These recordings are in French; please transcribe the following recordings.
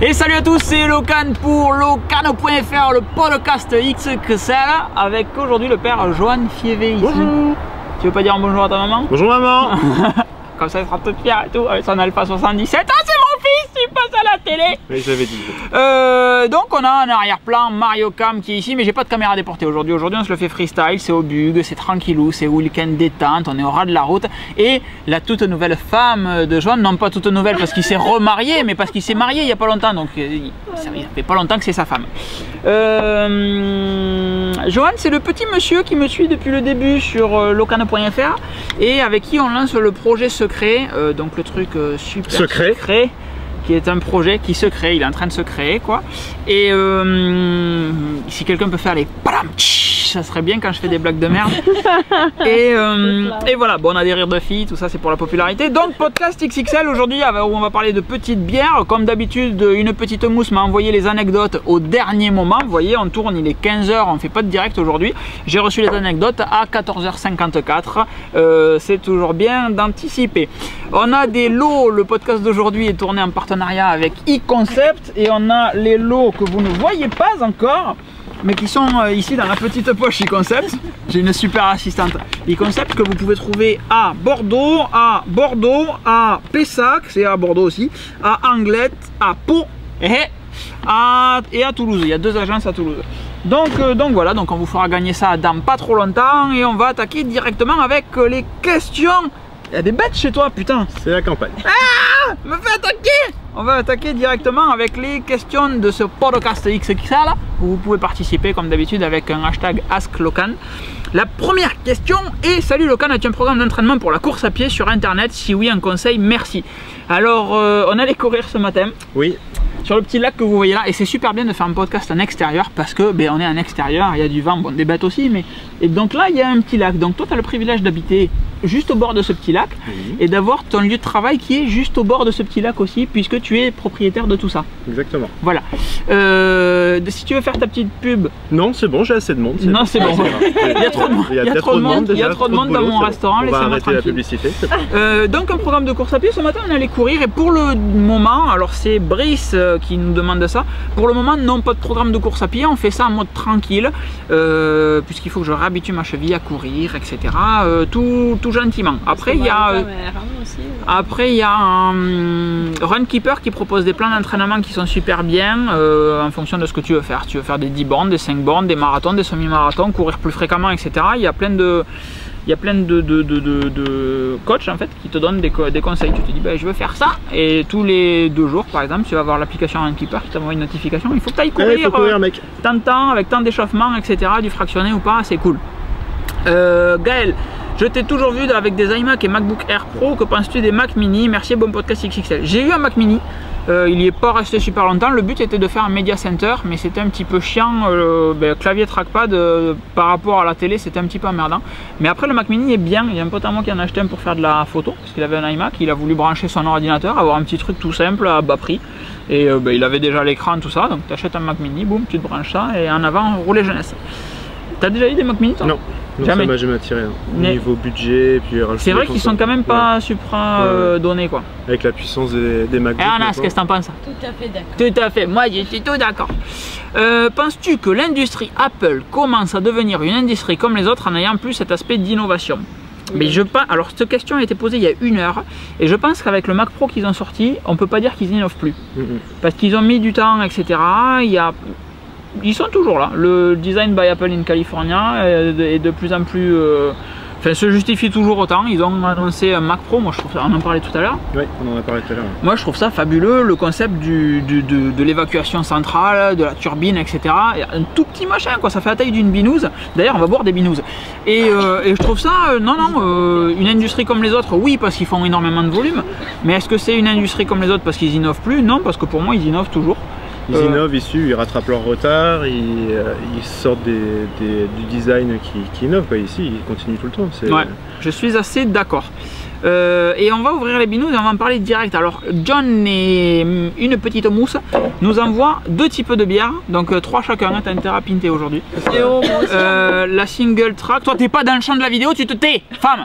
Et salut à tous, c'est Locan pour Locano.fr, le podcast XXL, avec aujourd'hui le père Johan Fievé ici. Bonjour. Tu veux pas dire un bonjour à ta maman? Bonjour maman. Comme ça, il sera toute fière et tout, avec son Alpha 77. Ah, c'est mon fils, il passe à la télé. Oui, j'avais dit. Donc, on a un arrière-plan Mario Cam qui est ici, mais j'ai pas de caméra déportée aujourd'hui. Aujourd'hui, on se le fait freestyle, c'est au bug, c'est tranquillou, c'est week-end détente, on est au ras de la route. Et la toute nouvelle femme de Johan, non pas toute nouvelle parce qu'il s'est remarié, mais parce qu'il s'est marié il y a pas longtemps, donc ça fait pas longtemps que c'est sa femme. Johan, c'est le petit monsieur qui me suit depuis le début sur Locano.fr et avec qui on lance le projet secret, donc le truc super secret, qui est un projet qui se crée, il est en train de se créer quoi. Et si quelqu'un peut faire les padam, ça serait bien quand je fais des blagues de merde. Et voilà, bon, on a des rires de filles, tout ça c'est pour la popularité. Donc podcast XXL aujourd'hui où on va parler de petites bières. Comme d'habitude, une petite mousse m'a envoyé les anecdotes au dernier moment. Vous voyez, on tourne, il est 15 h, on fait pas de direct aujourd'hui. J'ai reçu les anecdotes à 14 h 54. C'est toujours bien d'anticiper. On a des lots, le podcast d'aujourd'hui est tourné en partenariat avec e-Concept et on a les lots que vous ne voyez pas encore, mais qui sont ici dans la petite poche e-Concept. J'ai une super assistante e-Concept que vous pouvez trouver à Bordeaux, à Pessac, c'est à Bordeaux aussi, à Anglet, à Pau et à Toulouse. Il y a 2 agences à Toulouse. Donc voilà, donc on vous fera gagner ça dans pas trop longtemps et on va attaquer directement avec les questions. Il y a des bêtes chez toi, putain. C'est la campagne. Ah, me fait attaquer. On va attaquer directement avec les questions de ce podcast XXL où vous pouvez participer comme d'habitude avec un hashtag AskLocan. La première question est: salut Locan, as-tu un programme d'entraînement pour la course à pied sur internet? Si oui, un conseil, merci. Alors, on allait courir ce matin. Oui. Sur le petit lac que vous voyez là, et c'est super bien de faire un podcast en extérieur parce que on est en extérieur, il y a du vent, bon, des bêtes aussi, mais et donc là il y a un petit lac. Donc toi tu as le privilège d'habiter juste au bord de ce petit lac et d'avoir ton lieu de travail qui est juste au bord de ce petit lac aussi, puisque tu es propriétaire de tout ça. Exactement. Voilà. Si tu veux faire ta petite pub. Non, c'est bon, j'ai assez de monde. Non, c'est bon. Il y a trop de monde. Il y a trop de monde dans mon restaurant. On va arrêter la publicité. Donc un programme de course à pied. Ce matin on allait courir et pour le moment, alors c'est Brice qui nous demande ça. Pour le moment, non, pas de programme de course à pied. On fait ça en mode tranquille, puisqu'il faut que je réhabitue ma cheville à courir, etc. Tout gentiment. Après, il y a un Runkeeper qui propose des plans d'entraînement qui sont super bien en fonction de ce que tu veux faire. Tu veux faire des 10 bornes, des 5 bornes, des marathons, des semi-marathons, courir plus fréquemment, etc. Il y a plein de coachs en fait qui te donnent des conseils. Tu te dis je veux faire ça et tous les 2 jours par exemple tu vas avoir l'application Runkeeper qui t'envoie une notification, il faut que tu ailles courir, mec. Tant de temps avec tant d'échauffement, etc. Du fractionné ou pas, c'est cool. Gaël, je t'ai toujours vu avec des iMac et MacBook Air Pro, que penses-tu des Mac Mini? Merci, bon podcast XXL. J'ai eu un Mac Mini, il n'y est pas resté super longtemps. Le but était de faire un Media Center, mais c'était un petit peu chiant, clavier trackpad par rapport à la télé, c'était un petit peu emmerdant. Mais après le Mac Mini est bien, il y a un pote à moi qui en a acheté un pour faire de la photo, parce qu'il avait un iMac, il a voulu brancher son ordinateur, avoir un petit truc tout simple à bas prix. Et il avait déjà l'écran, tout ça, donc tu achètes un Mac Mini, boum, tu te branches ça, et en avant, rouler jeunesse. T'as déjà eu des Mac Mini toi? Non. Non, jamais. Ça m'a jamais attiré. Niveau budget, puis c'est vrai qu'ils sont quand même pas supra donnés quoi. Avec la puissance des MacBook. Anas, qu'est-ce que t'en penses? Tout à fait d'accord. Tout à fait, moi je suis tout d'accord. Penses-tu que l'industrie Apple commence à devenir une industrie comme les autres en ayant plus cet aspect d'innovation? Mais je pense, alors cette question a été posée il y a 1 heure et je pense qu'avec le Mac Pro qu'ils ont sorti, on peut pas dire qu'ils innovent plus. Parce qu'ils ont mis du temps, etc. Ils sont toujours là. Le design by Apple in California est de plus en plus... se justifie toujours autant. Ils ont annoncé un Mac Pro, moi je trouve ça, on en parlait tout à l'heure. Oui, on en a parlé tout à l'heure. Moi je trouve ça fabuleux, le concept de l'évacuation centrale, de la turbine, etc. Un tout petit machin quoi, ça fait la taille d'une binouse. D'ailleurs on va boire des binouses. Et je trouve ça, une industrie comme les autres, oui parce qu'ils font énormément de volume. Mais est-ce que c'est une industrie comme les autres parce qu'ils innovent plus? Non, parce que pour moi ils innovent toujours. Ils innovent, ils rattrapent leur retard, ils sortent du design qui innove quoi. Ici ils continuent tout le temps. Ouais, je suis assez d'accord. Et on va ouvrir les binous et on va en parler direct. Alors John et une petite mousse nous envoient 2 types de bières, donc 3 chacun. T'as intérêt à pinter aujourd'hui. La single track. Toi t'es pas dans le champ de la vidéo, tu te tais, femme.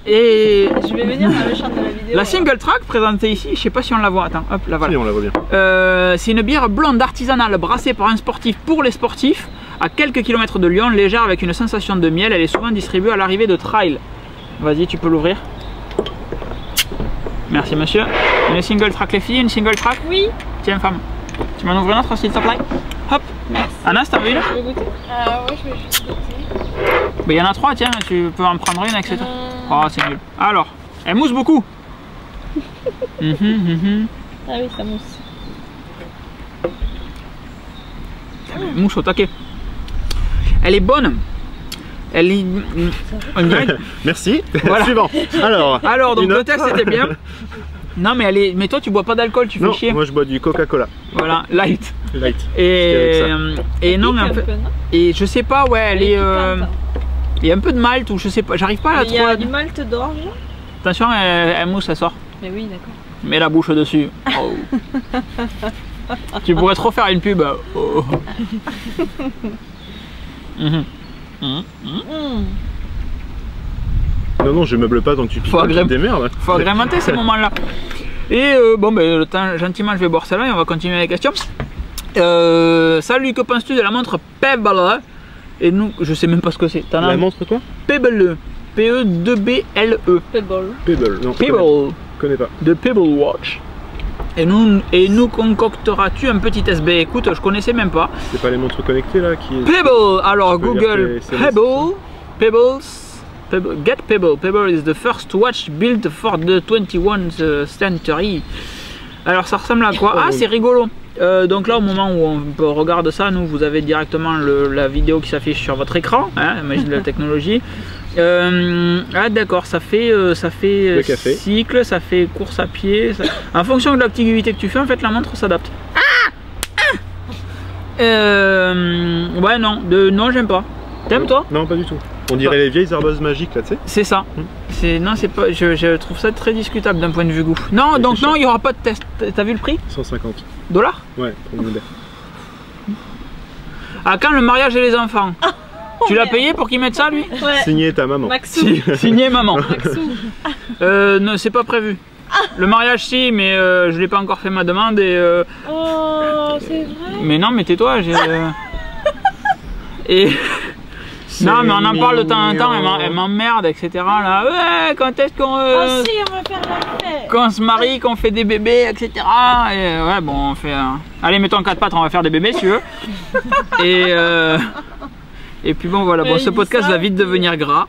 Et je vais venir dans le champ de la vidéo. La single track présentée ici, je sais pas si on la voit, attends, hop, là voilà. Si, on la voit bien. C'est une bière blonde artisanale brassée par un sportif pour les sportifs à quelques kilomètres de Lyon, légère avec une sensation de miel. Elle est souvent distribuée à l'arrivée de trail. Vas-y, tu peux l'ouvrir. Merci monsieur. Une single track les filles, une single track? Oui. Tiens femme, tu m'en ouvres une autre s'il te plaît? Hop. Merci. Anas, t'en veux une? Je vais goûter. Ouais, je vais juste goûter. Il y en a 3, tiens, tu peux en prendre une, etc. Oh, c'est nul. Alors, elle mousse beaucoup. Ah oui, ça mousse. Elle mousse au taquet. Elle est bonne. Elle est... On dirait... Merci. Voilà. Suivant. Alors donc le texte était bien. Non mais elle est... Mais toi tu bois pas d'alcool, tu fais chier. Moi je bois du Coca-Cola. Voilà, light. Light. Et non mais en fait... Et je sais pas, ouais, elle est... Il y a un peu de malt ou je sais pas, j'arrive pas à la trouver. Il y a du malt d'orge. Attention, elle mousse, ça sort. Mais oui, d'accord. Mets la bouche dessus. Oh. Tu pourrais trop faire une pub. Oh. Non, je meuble pas tant que tu piques des merdes. Faut agrémenter ces moments-là. Et bon, ben, le temps, gentiment, je vais boire celle-là et on va continuer les questions. Salut, que penses-tu de la montre Pebble? Et nous, je sais même pas ce que c'est. La montre quoi? Pebble. P-E-2-B-L-E. Pebble. Pebble, non. Pebble. Connais pas. De Pebble Watch. Et nous concocteras-tu un petit test? Ben écoute, je connaissais même pas. C'est pas les montres connectées là qui... Pebble. Alors Google Pebble. Get Pebble. Pebble is the first watch built for the 21st century. Alors ça ressemble à quoi? Ah, c'est rigolo. Donc là, au moment où on regarde ça, nous, vous avez directement la vidéo qui s'affiche sur votre écran, hein, imagine de la technologie. Ah d'accord, ça fait cycle, ça fait course à pied. En fonction de l'activité que tu fais, en fait, la montre s'adapte. Ouais, non, j'aime pas. T'aimes toi? Non, pas du tout. On dirait les vieilles arbeuses magiques là, tu sais. C'est ça. Non, c'est pas. Je trouve ça très discutable d'un point de vue goût. Non, donc non, il n'y aura pas de test. T'as vu le prix? 150 $. Ouais, pour une modèle. À quand le mariage et les enfants? Tu l'as payé pour qu'il mette ça, lui? Ouais. Signé ta maman. Maxou. Signé maman. Maxou. Non, c'est pas prévu. Le mariage, si, mais je l'ai pas encore fait ma demande et. Oh, c'est vrai. Mais non, mais tais-toi. Et. Non mais on en parle de temps en temps, elle m'emmerde, etc. Là, ouais, quand est-ce qu'on si, on va faire la fête. Qu'on se marie, qu'on fait des bébés, etc. Et ouais, bon, on fait... Allez, mettons 4 pattes, on va faire des bébés si tu veux. Et puis bon, voilà, bon, ce podcast va vite devenir gras.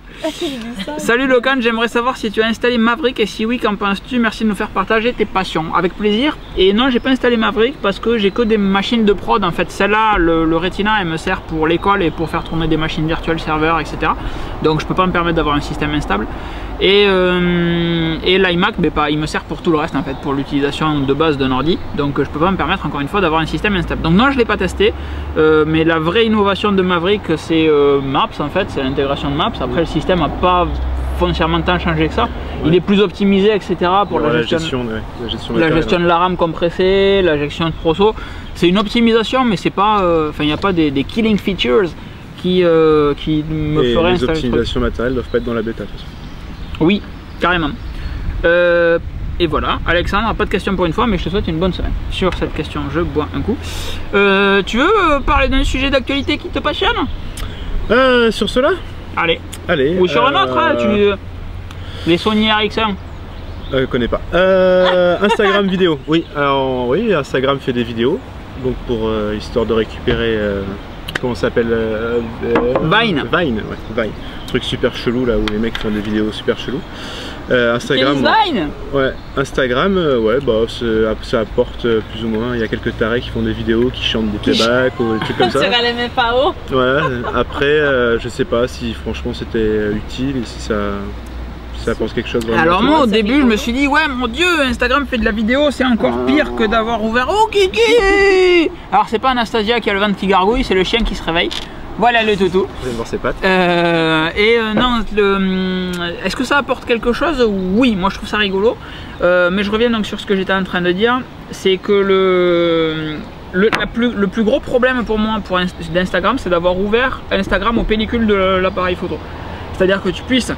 Salut Locan, j'aimerais savoir si tu as installé Maverick et si oui, qu'en penses-tu? Merci de nous faire partager tes passions. Avec plaisir. Et non, j'ai pas installé Maverick parce que j'ai que des machines de prod. En fait, celle-là, le Retina, elle me sert pour l'école et pour faire tourner des machines virtuelles serveurs, etc. Donc je peux pas me permettre d'avoir un système instable. Et l'iMac, il me sert pour tout le reste en fait, pour l'utilisation de base d'un ordi. Donc je peux pas me permettre encore une fois d'avoir un système instable. Donc non, je l'ai pas testé. Mais la vraie innovation de Maverick, c'est Maps en fait, c'est l'intégration de Maps. Après le système n'a pas foncièrement tant changé que ça. Il est plus optimisé, etc. pour la gestion de la RAM compressée, la gestion de Proso. C'est une optimisation, mais c'est pas, il n'y a pas des killing features qui me feraient installer. Les optimisations matérielles doivent pas être dans la bêta de toute façon. Oui, carrément. Et voilà, Alexandre, pas de question pour une fois, mais je te souhaite une bonne semaine. Sur cette question, je bois un coup. Tu veux parler d'un sujet d'actualité qui te passionne? Sur cela? Allez. Ou sur un autre, hein, les Sony RX1. Connais pas. Instagram vidéo. Oui, alors oui, Instagram fait des vidéos. Donc pour histoire de récupérer comment ça s'appelle Vine. Vine, ouais, Vine. Truc super chelou là où les mecs font des vidéos super chelou. Instagram. Vine. Ouais, Instagram, ouais, ça apporte plus ou moins. Il y a quelques tarés qui font des vidéos, qui chantent des playbacks ou des trucs comme ça. Sur les FAO. Ouais. Après, je sais pas si franchement c'était utile et si ça apporte quelque chose. Alors moi au début je me suis dit ouais mon dieu, Instagram fait de la vidéo, c'est encore pire que d'avoir ouvert. Oh Kiki. Alors c'est pas Anastasia qui a le ventre qui gargouille, c'est le chien qui se réveille. Voilà le toutou. Je viens voir ses pattes. Non, est-ce que ça apporte quelque chose? Oui, moi je trouve ça rigolo. Mais je reviens donc sur ce que j'étais en train de dire. C'est que le plus gros problème pour moi d'Instagram, c'est d'avoir ouvert Instagram aux pellicules de l'appareil photo. C'est-à-dire que tu puisses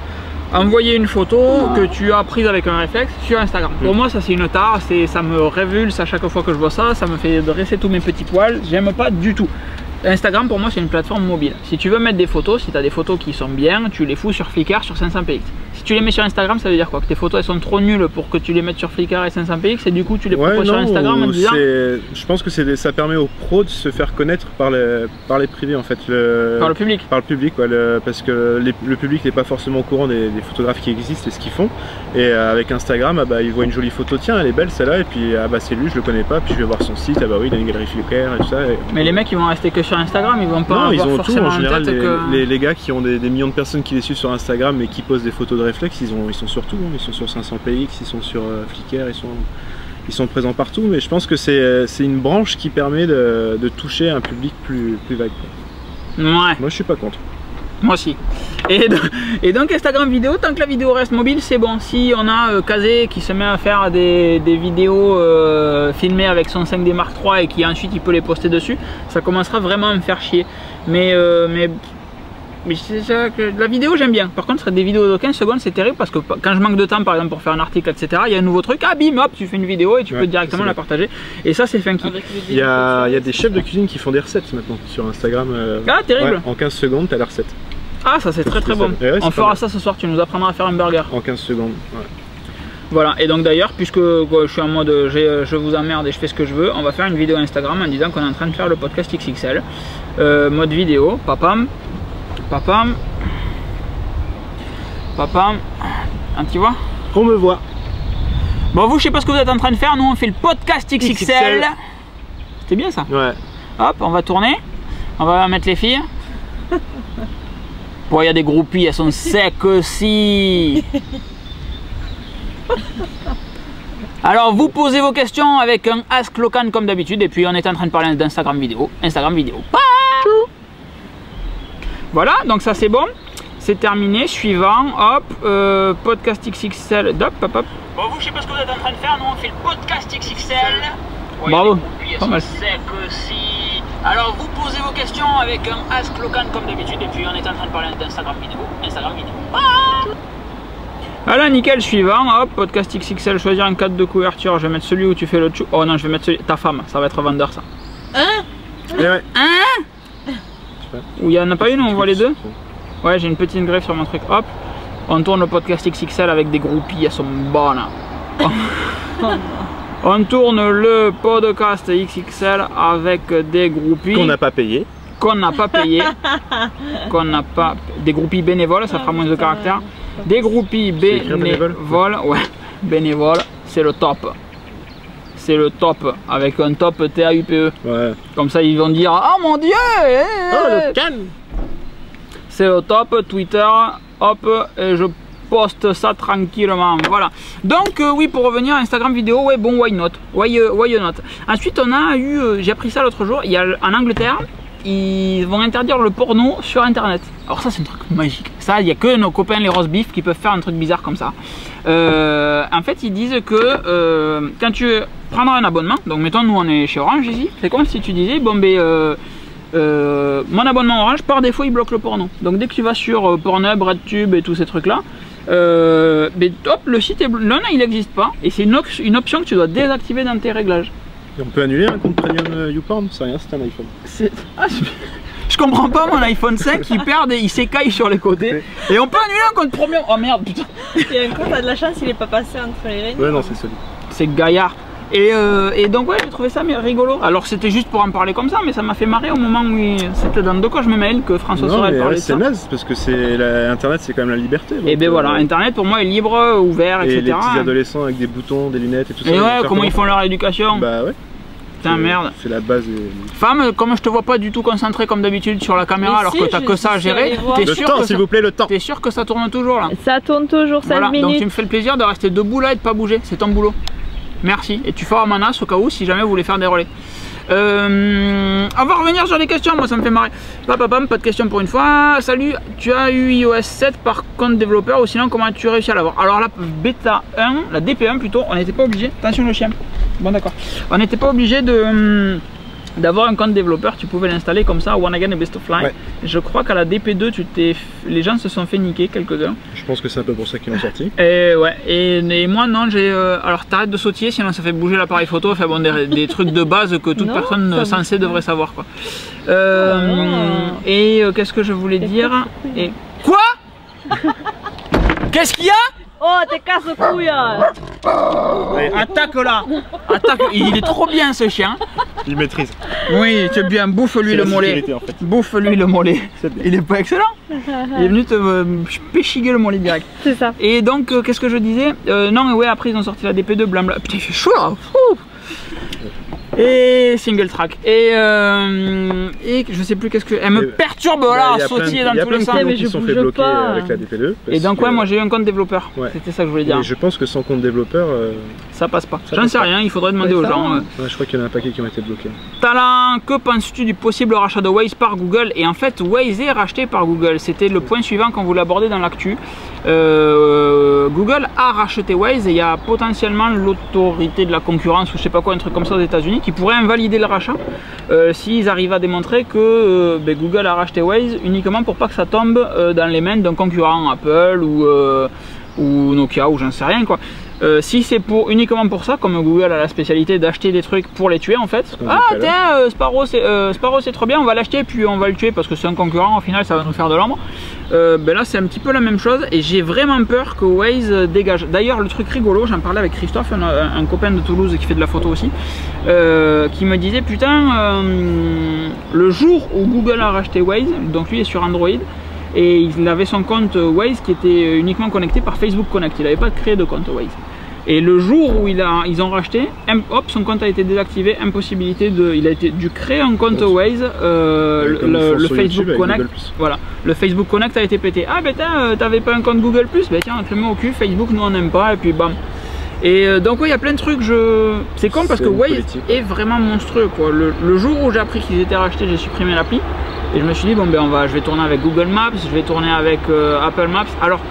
envoyer une photo que tu as prise avec un réflexe sur Instagram. Pour moi, ça c'est une tare, ça me révulse à chaque fois que je vois ça, ça me fait dresser tous mes petits poils, j'aime pas du tout. Instagram pour moi c'est une plateforme mobile. Si tu veux mettre des photos, si tu as des photos qui sont bien, tu les fous sur Flickr sur 500px. Si tu les mets sur Instagram, ça veut dire quoi? Que tes photos elles sont trop nulles pour que tu les mettes sur Flickr et 500px et du coup tu les proposes sur Instagram en disant... Je pense que ça permet aux pros de se faire connaître par les privés en fait. Par le public. Par le public, ouais, parce que le public n'est pas forcément au courant des photographes qui existent et ce qu'ils font. Et avec Instagram, ils voient une jolie photo, tiens elle est belle celle-là, et puis c'est lui, je le connais pas, puis je vais voir son site, oui il a une galerie Flickr et tout ça. Mais les mecs ils vont rester que sur Instagram, ils vont pas avoir ils ont forcément tout, en général, que... les gars qui ont des millions de personnes qui les suivent sur Instagram et qui posent des photos de réflexe, ils sont sur tout, ils sont sur 500px, ils sont sur Flickr, ils sont présents partout, mais je pense que c'est une branche qui permet de toucher un public plus vague. Ouais. Moi je suis pas contre. Moi aussi. Et donc Instagram vidéo, tant que la vidéo reste mobile, c'est bon. Si on a Kazé qui se met à faire des vidéos filmées avec son 5D Mark III et qui ensuite il peut les poster dessus, ça commencera vraiment à me faire chier. Mais c'est ça que la vidéo j'aime bien. Par contre, des vidéos de 15 secondes c'est terrible parce que quand je manque de temps par exemple pour faire un article etc, il y a un nouveau truc, bim hop tu fais une vidéo et tu peux directement la partager. Et ça c'est funky. Il y a des chefs de cuisine qui font des recettes maintenant sur Instagram. Ah terrible. En 15 secondes t'as la recette. Ah ça c'est très bon. On fera ça ce soir, tu nous apprendras à faire un burger. En 15 secondes, ouais. Voilà, et donc d'ailleurs, puisque je suis en mode je vous emmerde et je fais ce que je veux, on va faire une vidéo Instagram en disant qu'on est en train de faire le podcast XXL. Mode vidéo, papam, tu vois? On me voit. Bon, vous, je sais pas ce que vous êtes en train de faire, nous on fait le podcast XXL. C'était bien ça? Ouais. Hop, on va tourner, on va mettre les filles. Bon, il y a des groupies, elles sont secs aussi. Alors vous posez vos questions avec un Ask Locan comme d'habitude et puis on est en train de parler d'Instagram vidéo. Instagram vidéo. Voilà, donc ça c'est bon. C'est terminé. Suivant, hop, podcast XXL. Hop, hop, hop. Bon vous je sais pas ce que vous êtes en train de faire, nous on fait le podcast XXL. Bravo. Pas mal. Alors vous posez vos questions avec un Ask Locan comme d'habitude et puis on est en train de parler d'Instagram vidéo. Instagram vidéo. Voilà, nickel, suivant, hop, podcast XXL, choisir un cadre de couverture, je vais mettre celui où tu fais le chou. Oh non, je vais mettre celui, ta femme, ça va être vendeur ça. Hein? Ouais. Hein? Ou il n'y en a pas une où on voit les deux? Ouais, j'ai une petite greffe sur mon truc, hop. On tourne le podcast XXL avec des groupies, elles sont bonnes. On tourne le podcast XXL avec des groupies. Qu'on n'a pas payé. Qu'on n'a pas payé. Qu'on n'a pas... Des groupies bénévoles, ça fera moins de caractère. Des groupies bénévoles, ouais, bénévoles, c'est le top. C'est le top, avec un top TAUPE. Ouais. Comme ça, ils vont dire, oh mon dieu! Oh le can! C'est le top, Twitter, hop, et je poste ça tranquillement, voilà. Donc, oui, pour revenir à Instagram vidéo, ouais, bon, why not? Why not? Ensuite, on a eu, j'ai appris ça l'autre jour, il y a en Angleterre, ils vont interdire le porno sur internet. Alors ça c'est un truc magique. Ça il n'y a que nos copains les roast beef qui peuvent faire un truc bizarre comme ça. En fait ils disent que quand tu prendras un abonnement, donc mettons nous on est chez Orange ici, c'est comme si tu disais bon ben mon abonnement Orange par défaut il bloque le porno. Donc dès que tu vas sur Pornhub, RedTube et tous ces trucs là, ben, hop, le site est non il n'existe pas et c'est une option que tu dois désactiver dans tes réglages. Et on peut annuler un compte premium YouPorn, c'est rien, c'est un iPhone. Je comprends pas mon iPhone 5 qui perd et il s'écaille sur les côtés. Et on peut annuler un compte premium. Oh merde putain. Et un compte, t'as de la chance, il est pas passé entre les règles. Ouais non c'est celui. C'est gaillard. Et donc ouais j'ai trouvé ça rigolo. Alors c'était juste pour en parler comme ça, mais ça m'a fait marrer au moment où c'était dans De quoi je me mêle que François Sorel parlait de ça. C'est naze parce que Internet c'est quand même la liberté. Donc, et ben voilà, Internet pour moi est libre, ouvert, etc. Et les petits adolescents avec des boutons, des lunettes et tout ça. Et ouais, comment ils font leur éducation. Bah ouais. Putain merde. C'est la base. Femme, comme je te vois pas du tout concentré comme d'habitude sur la caméra mais alors que t'as que ça à gérer, t'es sûr que s'il vous plaît le temps. T'es sûr que ça tourne toujours là? Ça tourne toujours 5 minutes. Donc tu me fais le plaisir de rester debout là et de pas bouger, c'est ton boulot. Merci. Et tu feras Manas au cas où si jamais vous voulez faire des relais. On va revenir sur les questions, moi ça me fait marrer. Papapam, pas de questions pour une fois. Salut, tu as eu iOS 7 par compte développeur ou sinon comment as-tu réussi à l'avoir? Alors la bêta 1, la DP1 plutôt, on n'était pas obligé, attention le chien, bon d'accord, on n'était pas obligé de d'avoir un compte développeur, tu pouvais l'installer comme ça, One Again et Best of Fly. Ouais. Je crois qu'à la DP2, les gens se sont fait niquer quelques-uns. Je pense que c'est un peu pour ça qu'ils l'ont sorti. Et ouais, et moi non, j'ai. Alors t'arrêtes de sautiller, sinon ça fait bouger l'appareil photo, enfin bon, des trucs de base que toute personne censée devrait savoir quoi. Et qu'est-ce que je voulais dire? Et quoi? Qu'est-ce qu'il y a? Oh, t'es casse-couille! Attaque là! Attaque! Il est trop bien ce chien! Il maîtrise. Oui, tu es bien, bouffe-lui le mollet. En fait. Bouffe-lui le mollet. Il est pas excellent? Il est venu te péchiguer le mollet direct. C'est ça. Et donc, qu'est-ce que je disais? Non, ouais, après ils ont sorti la DP2, blabla. Putain, il fait chaud là! Et single track et je sais plus qu'est-ce que elle me perturbe là à sautiller dans tous les sens. Mais je sont fait bloquer avec la DP2. Et donc ouais, moi j'ai eu un compte développeur. Ouais. C'était ça que je voulais dire. Et je pense que sans compte développeur ça passe pas. J'en sais rien, il faudrait demander aux gens. Ouais, je crois qu'il y en a un paquet qui ont été bloqués. Talent, que penses-tu du possible rachat de Waze par Google? Et en fait Waze est racheté par Google. C'était le point suivant qu'on voulait aborder dans l'actu. Google a racheté Waze et il y a potentiellement l'autorité de la concurrence ou je sais pas quoi, un truc comme ça aux États-Unis qui pourrait invalider le rachat s'ils arrivent à démontrer que Google a racheté Waze uniquement pour pas que ça tombe dans les mains d'un concurrent, Apple ou Nokia ou j'en sais rien quoi. Si c'est uniquement pour ça, comme Google a la spécialité d'acheter des trucs pour les tuer en fait. Ah tiens, Sparrow c'est trop bien, on va l'acheter puis on va le tuer parce que c'est un concurrent, au final ça va nous faire de l'ombre. Là c'est un petit peu la même chose et j'ai vraiment peur que Waze dégage. D'ailleurs le truc rigolo, j'en parlais avec Christophe, un copain de Toulouse qui fait de la photo aussi, qui me disait putain, le jour où Google a racheté Waze, donc lui est sur Android, et il avait son compte Waze qui était uniquement connecté par Facebook Connect, il n'avait pas créé de compte Waze. Et le jour où ils ont racheté, hop, son compte a été désactivé, impossibilité il a dû créer un compte Waze, le Facebook Connect, voilà, le Facebook Connect a été pété. Ah ben t'avais pas un compte Google Plus, ben tiens, on te le met au cul, Facebook nous on n'aime pas, et puis bam. Et donc oui, il y a plein de trucs, c'est con parce que Waze est vraiment monstrueux quoi. Le jour où j'ai appris qu'ils étaient rachetés, j'ai supprimé l'appli. Et je me suis dit, bon ben je vais tourner avec Google Maps, je vais tourner avec Apple Maps. Alors,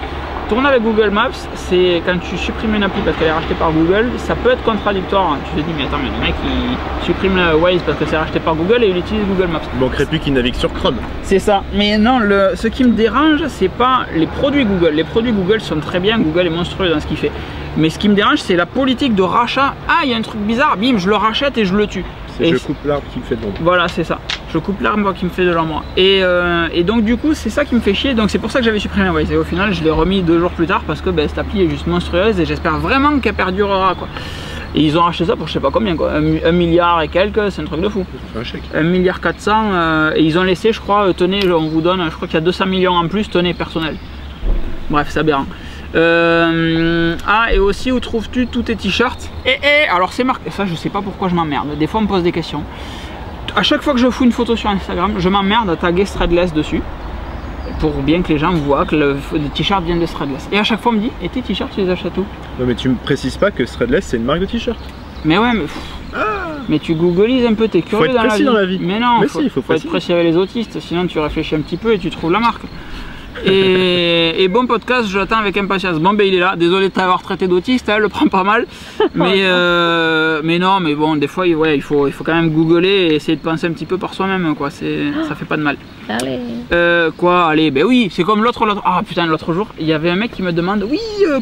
tourner avec Google Maps, c'est quand tu supprimes une appli parce qu'elle est rachetée par Google, ça peut être contradictoire. Tu te dis, mais attends, mais le mec il supprime la Waze parce que c'est racheté par Google et il utilise Google Maps. Il manquerait plus qu'il navigue sur Chrome. C'est ça. Mais non, ce qui me dérange, c'est pas les produits Google. Les produits Google sont très bien, Google est monstrueux dans ce qu'il fait. Mais ce qui me dérange, c'est la politique de rachat. Ah, il y a un truc bizarre, bim, je le rachète et je le tue. Je coupe l'arbre qui me fait de l'ombre. Voilà, c'est ça. Je coupe l'arbre qui me fait de l'ombre. Et donc du coup, c'est ça qui me fait chier. Donc c'est pour ça que j'avais supprimé Waze. Et au final, je l'ai remis 2 jours plus tard parce que cette appli est juste monstrueuse et j'espère vraiment qu'elle perdurera quoi. Et ils ont acheté ça pour je sais pas combien quoi, 1 milliard et quelques, c'est un truc de fou. 1 milliard 400 et ils ont laissé, je crois, tenez, on vous donne, je crois qu'il y a 200 millions en plus, tenez, personnel. Bref, c'est aberrant. Ah, et aussi où trouves-tu tous tes t-shirts? Alors c'est marqué, ça je sais pas pourquoi je m'emmerde, des fois on me pose des questions. À chaque fois que je fous une photo sur Instagram, je m'emmerde à taguer Threadless dessus pour bien que les gens voient que le t-shirt vient de Threadless. Et à chaque fois on me dit, et tes t-shirts tu les achètes où? Non mais tu me précises pas que Threadless c'est une marque de t-shirt. Mais ouais, mais tu googlises un peu, t'es curieux dans la vie. Mais non, il faut être précis avec les autistes, sinon tu réfléchis un petit peu et tu trouves la marque. Et bon podcast, je l'attends avec impatience. Bon ben il est là, désolé de t'avoir traité d'autiste, le prend pas mal. Mais non, mais bon, des fois il faut quand même googler et essayer de penser un petit peu par soi-même quoi, ça fait pas de mal. Allez. Quoi, allez, ben oui, c'est comme l'autre. Ah putain, l'autre jour, il y avait un mec qui me demande, oui,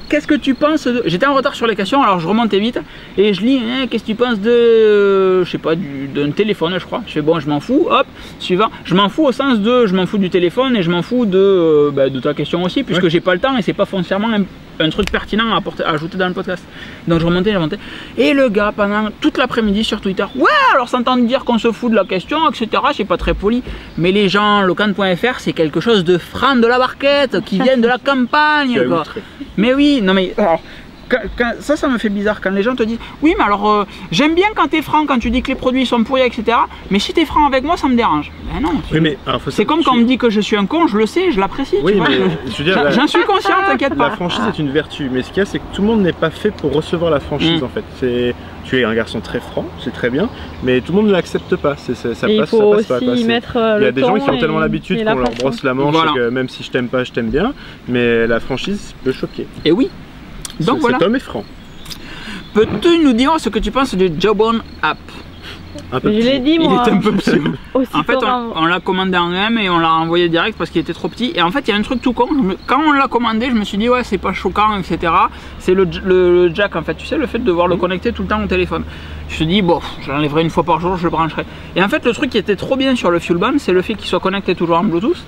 qu'est-ce que tu penses de... J'étais en retard sur les questions, alors je remontais vite et je lis, qu'est-ce que tu penses de, je sais pas, d'un téléphone, je crois. Je fais bon, je m'en fous, hop, suivant. Je m'en fous au sens de, je m'en fous du téléphone et je m'en fous de ta question aussi, puisque j'ai pas le temps et c'est pas foncièrement un truc pertinent à ajouter dans le podcast. Donc je remontais, et le gars pendant toute l'après-midi sur Twitter, ouais, alors s'entend dire qu'on se fout de la question, etc. C'est pas très poli, mais les gens, locan.fr, c'est quelque chose de franc de la barquette, qui viennent de la campagne, quoi. Mais oui, non mais alors, ça me fait bizarre quand les gens te disent oui mais alors j'aime bien quand t'es franc, quand tu dis que les produits sont pourris etc, mais si t'es franc avec moi ça me dérange. Ben non, oui, c'est comme quand on me dit que je suis un con, je le sais, je l'apprécie, oui, j'en suis conscient, t'inquiète pas. La franchise est une vertu, mais ce qu'il y a c'est que tout le monde n'est pas fait pour recevoir la franchise en fait. Tu es un garçon très franc, c'est très bien, mais tout le monde ne l'accepte pas, ça passe pas. Il y a des gens qui ont tellement l'habitude qu'on leur brosse la manche, que même si je t'aime pas, je t'aime bien, mais la franchise peut choquer. Et oui. Donc voilà. Cet homme est franc. Peux-tu nous dire ce que tu penses du Jawbone App? Un peu Je l'ai dit moi. Il était un peu petit. Aussi En fait, on l'a commandé en M et on l'a envoyé direct parce qu'il était trop petit. Et en fait, il y a un truc tout con. Quand on l'a commandé, je me suis dit, ouais, c'est pas choquant, etc. C'est le jack, en fait. Tu sais, le fait de devoir le connecter tout le temps au téléphone. Je me suis dit, bon, je l'enlèverai une fois par jour, je le brancherai. Et en fait, le truc qui était trop bien sur le FuelBand, c'est le fait qu'il soit connecté toujours en Bluetooth.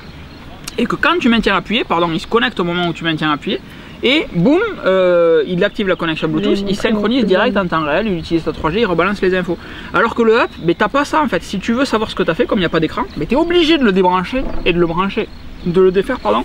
Et que quand tu maintiens appuyé, pardon, il se connecte au moment où tu maintiens appuyé. Et boum, il active la connexion Bluetooth, il synchronise direct en temps réel, il utilise ta 3G, il rebalance les infos. Alors que le Up, t'as pas ça en fait. Si tu veux savoir ce que tu as fait, comme il n'y a pas d'écran, tu es obligé de le débrancher et de le brancher. De le défaire, pardon.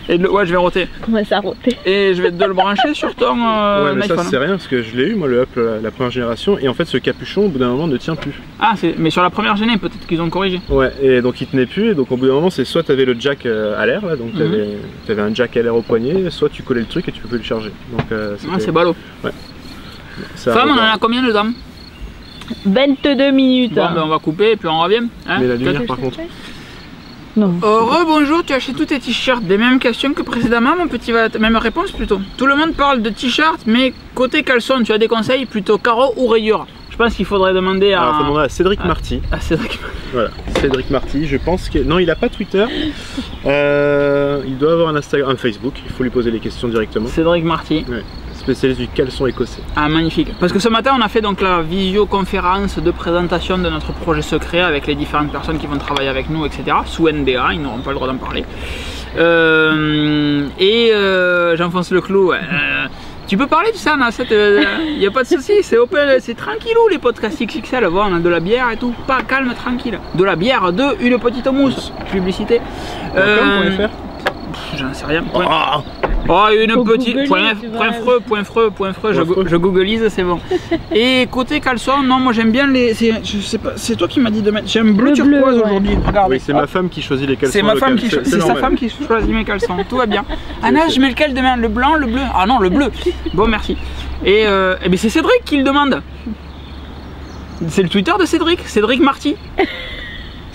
Et ouais, je vais roter. Comment ça roter? Et je vais te le brancher sur ton ouais, mais iPhone. ça c'est rien parce que je l'ai eu moi le Up la première génération et en fait ce capuchon au bout d'un moment ne tient plus. Ah, mais sur la première géné, peut-être qu'ils ont corrigé. Ouais, et donc il tenait plus et donc au bout d'un moment c'est soit tu avais le jack à l'air là, donc tu avais un jack à l'air au poignet, soit tu collais le truc et tu peux plus le charger. Donc c'est ballot. Ouais. Femme, on en a combien dedans? 22 minutes. Bon, on va couper et puis on revient. Hein, mais la lumière par contre. Non. Rebonjour, tu achètes tous tes t-shirts, des mêmes questions que précédemment, mon petit Valet, même réponse plutôt. Tout le monde parle de t-shirts, mais côté caleçon, tu as des conseils plutôt carreau ou rayures? Je pense qu'il faudrait demander à... Alors, faut demander à Cédric Marty. À Cédric. Voilà, Cédric Marty, je pense que... Non, il n'a pas Twitter. Il doit avoir un Instagram, un Facebook, il faut lui poser les questions directement. Cédric Marty. Ouais. Spécialiste du caleçon écossais. Ah, magnifique. Parce que ce matin on a fait donc la visioconférence de présentation de notre projet secret avec les différentes personnes qui vont travailler avec nous, etc. Sous NDA, ils n'auront pas le droit d'en parler. J'enfonce le clou. Tu peux parler de ça, il n'y a pas de souci, c'est open, c'est tranquillou les podcasts XXL, voilà, on a de la bière et tout, pas calme, tranquille. De la bière, une petite mousse, publicité. J'en sais rien. Oh, une petite point freux, je googleise, c'est bon. Et côté caleçon, non, moi j'aime bien les. Je sais pas, c'est toi qui m'as dit de mettre. J'aime bleu turquoise aujourd'hui. Regarde. Oui, c'est ma femme qui choisit les caleçons. C'est ma femme qui c'est sa femme qui choisit mes caleçons. Tout va bien. Anna, je mets lequel demain? Le blanc, le bleu? Ah non, le bleu. Bon, merci. Et ben c'est Cédric qui le demande. C'est le Twitter de Cédric, Cédric Marty.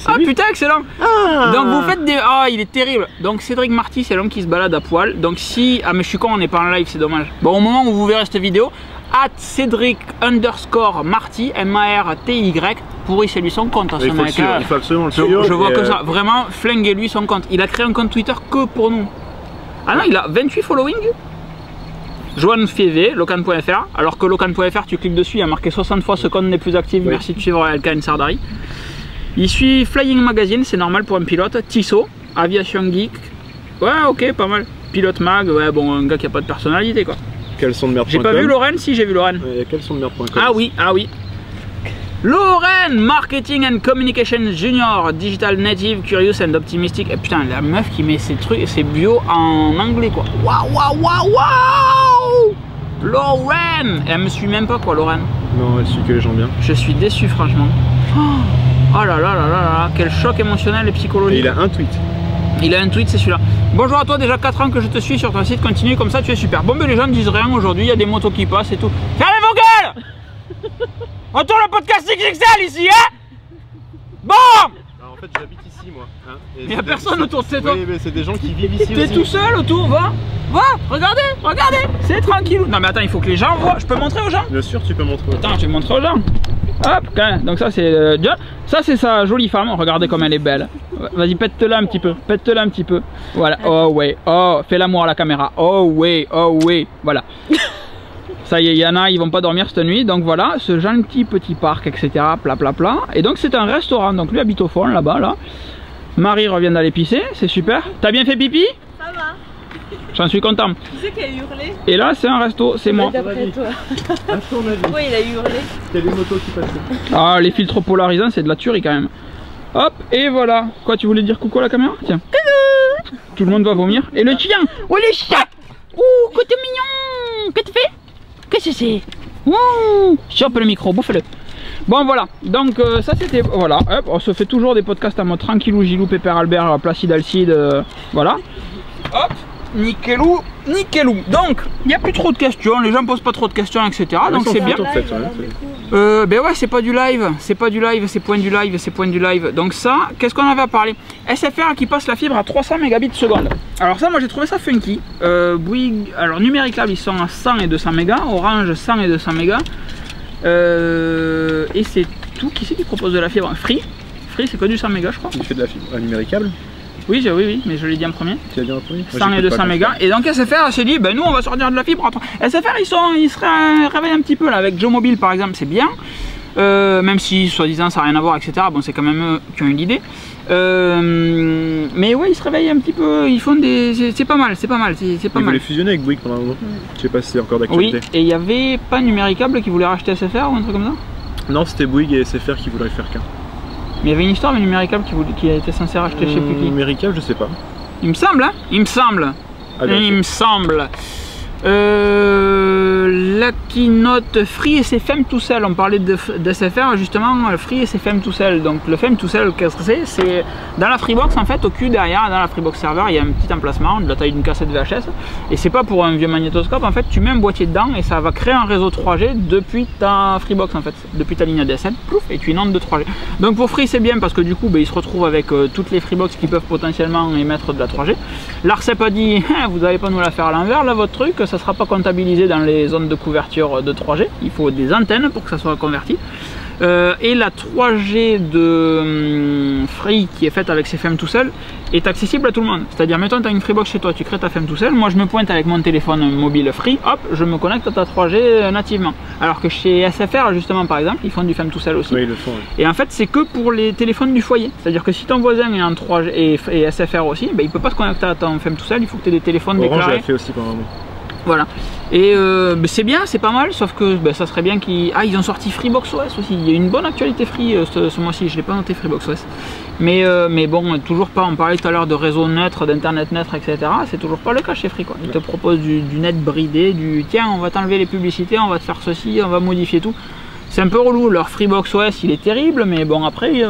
Ah putain, excellent. Donc vous faites des... Ah, il est terrible. Donc Cédric Marty, c'est l'homme qui se balade à poil. Donc si... Ah mais je suis con, on n'est pas en live, c'est dommage. Bon, au moment où vous verrez cette vidéo, @Cédric_Marty, M-A-R-T-Y, pourrissez lui son compte à ce mec. Il faut absolument le suivre. Je vois que ça. Vraiment, flinguez-lui son compte. Il a créé un compte Twitter que pour nous. Ah non, il a 28 following. Joanne Fievé, locan.fr. Alors que locan.fr, tu cliques dessus, il y a marqué 60 fois ce compte n'est plus actif. Oui. Merci de suivre Elkan Sardari. Il suit Flying Magazine, c'est normal pour un pilote. Tissot, Aviation Geek. Ouais, ok, pas mal. Pilote Mag, ouais, bon, un gars qui a pas de personnalité quoi. Caleçon-de-merde.com. J'ai pas vu Lorraine, si j'ai vu Lorraine. Il y a caleçon-de-merde.com. Ah oui, ah oui. Lorraine, Marketing and Communication Junior, Digital Native, Curious and Optimistic. Et putain, la meuf qui met ses trucs, ses bio en anglais quoi. Waouh, waouh, waouh, waouh. Lorraine. Elle me suit même pas quoi, Lorraine. Non, elle suit que les gens bien. Je suis déçu franchement. Oh là là là là là, quel choc émotionnel et psychologique. Et il a un tweet. Il a un tweet, c'est celui-là. Bonjour à toi, déjà 4 ans que je te suis sur ton site, continue comme ça, tu es super. Bon, mais les gens ne disent rien aujourd'hui, il y a des motos qui passent et tout. Fermez vos gueules. Retourne le podcast XXL ici, hein. Bon. Alors, en fait, j'habite ici, moi. Hein, il n'y a personne autour de toi. Oui, mais c'est des gens qui vivent ici aussi. T'es tout seul autour, va. Va, regardez, regardez, c'est tranquille. Non mais attends, il faut que les gens voient. Je peux montrer aux gens? Bien sûr, tu peux montrer. Attends, je vais montrer aux gens. Hop, donc ça c'est John. Ça c'est sa jolie femme, regardez comme elle est belle. Vas-y, pète-la un petit peu, pète-la un petit peu. Voilà, oh ouais, oh, fais l'amour à la caméra. Oh ouais, voilà. Ça y est, il y en a, ils vont pas dormir cette nuit. Donc voilà, ce gentil petit parc, etc. Pla pla pla. Et donc c'est un restaurant, donc lui habite au fond là-bas, là. Marie revient d'aller pisser, c'est super. T'as bien fait pipi? Ça va. J'en suis content. Tu sais qui a hurlé? Et là c'est un resto, c'est moi. D'après toi. À ton avis. Oui, il a hurlé. C'était les motos qui passaient. Ah, les filtres polarisants, c'est de la tuerie quand même. Hop, et voilà. Quoi, tu voulais dire coucou à la caméra? Tiens. Coucou. Tout le monde va vomir. Et le chien. Oh le chat. Ouh, que t'es mignon. Que tu fais? Qu'est-ce que c'est? Ouh. Chope le micro, bouffe-le. Bon voilà, donc ça c'était, voilà, hop, on se fait toujours des podcasts en mode tranquillou, Gilou, Pépère Albert, Placide Alcide, voilà. Hop, nickelou, nickelou. Donc, il n'y a plus trop de questions, les gens posent pas trop de questions, etc. Donc c'est bien. En fait, Ben ouais, c'est pas du live, c'est pas du live, c'est point du live, c'est point du live. Donc ça, qu'est-ce qu'on avait à parler? SFR qui passe la fibre à 300 mégabits seconde. Alors ça, moi j'ai trouvé ça funky. Bouygues, alors Numérique Lab, ils sont à 100 et 200 mégas, Orange 100 et 200 mégas. Et c'est tout. Qui c'est qui propose de la fibre? Free. Free, c'est que du 100 mégas, je crois. Il fait de la fibre numéricable. Oui, oui, mais je l'ai dit en premier. Tu l'as dit en premier? 100 et 200 mégas. Et donc SFR s'est dit, ben nous on va sortir de la fibre. SFR ils se réveillent un petit peu là avec Joe Mobile par exemple, c'est bien. Même si soi-disant ça n'a rien à voir, etc. Bon, c'est quand même eux qui ont eu l'idée. Mais ouais, ils se réveillent un petit peu, ils font des. C'est pas mal, c'est pas mal. Ils voulaient fusionner avec Bouygues pendant un moment. Je sais pas si c'est encore d'actualité. Oui, et il y avait pas Numéricable qui voulait racheter SFR ou un truc comme ça? Non, c'était Bouygues et SFR qui voulaient faire qu'un. Mais il y avait une histoire de Numéricable qui a été censé racheter chez plus qui. Numéricable, je sais pas. Il me semble, hein. Il me semble. Il me semble. La keynote Free et SFM tout seul. On parlait de SFR justement, Free et SFM tout seul. Donc le FM tout seul, qu'est-ce que c'est dans la Freebox en fait, au cul derrière, dans la Freebox serveur, il y a un petit emplacement de la taille d'une cassette VHS. Et c'est pas pour un vieux magnétoscope, en fait, tu mets un boîtier dedans et ça va créer un réseau 3G depuis ta Freebox en fait, depuis ta ligne ADSL, plouf, et tu inondes de 3G. Donc pour Free c'est bien parce que du coup il se retrouve avec toutes les Freebox qui peuvent potentiellement émettre de la 3G. L'ARCEP a dit vous n'allez pas nous la faire à l'envers là votre truc, ça sera pas comptabilisé dans les zones de couverture de 3G, il faut des antennes pour que ça soit converti. Et la 3G de Free qui est faite avec SFM tout seul est accessible à tout le monde. C'est-à-dire, mettons, tu as une Freebox chez toi, tu crées ta FM tout seul, moi je me pointe avec mon téléphone mobile Free, hop, je me connecte à ta 3G nativement. Alors que chez SFR, justement, par exemple, ils font du FM tout seul aussi. Oui, ils le font. Oui. Et en fait, c'est que pour les téléphones du foyer. C'est-à-dire que si ton voisin est en 3G et SFR aussi, ben, il peut pas se connecter à ton FM tout seul, il faut que tu aies des téléphones Orange déclarés. l'a fait aussi pendant un moment. Voilà. Et c'est bien, c'est pas mal, sauf que ça serait bien qu'ils... Ah, ils ont sorti Freebox OS aussi. Il y a une bonne actualité Free ce mois-ci, je l'ai pas noté Freebox OS. Mais bon, toujours pas, on parlait tout à l'heure de réseau neutre, d'internet neutre, etc. C'est toujours pas le cas chez Free, quoi. Ils te proposent du net bridé, du tiens, on va t'enlever les publicités, on va te faire ceci, on va modifier tout. C'est un peu relou, leur Freebox OS il est terrible, mais bon après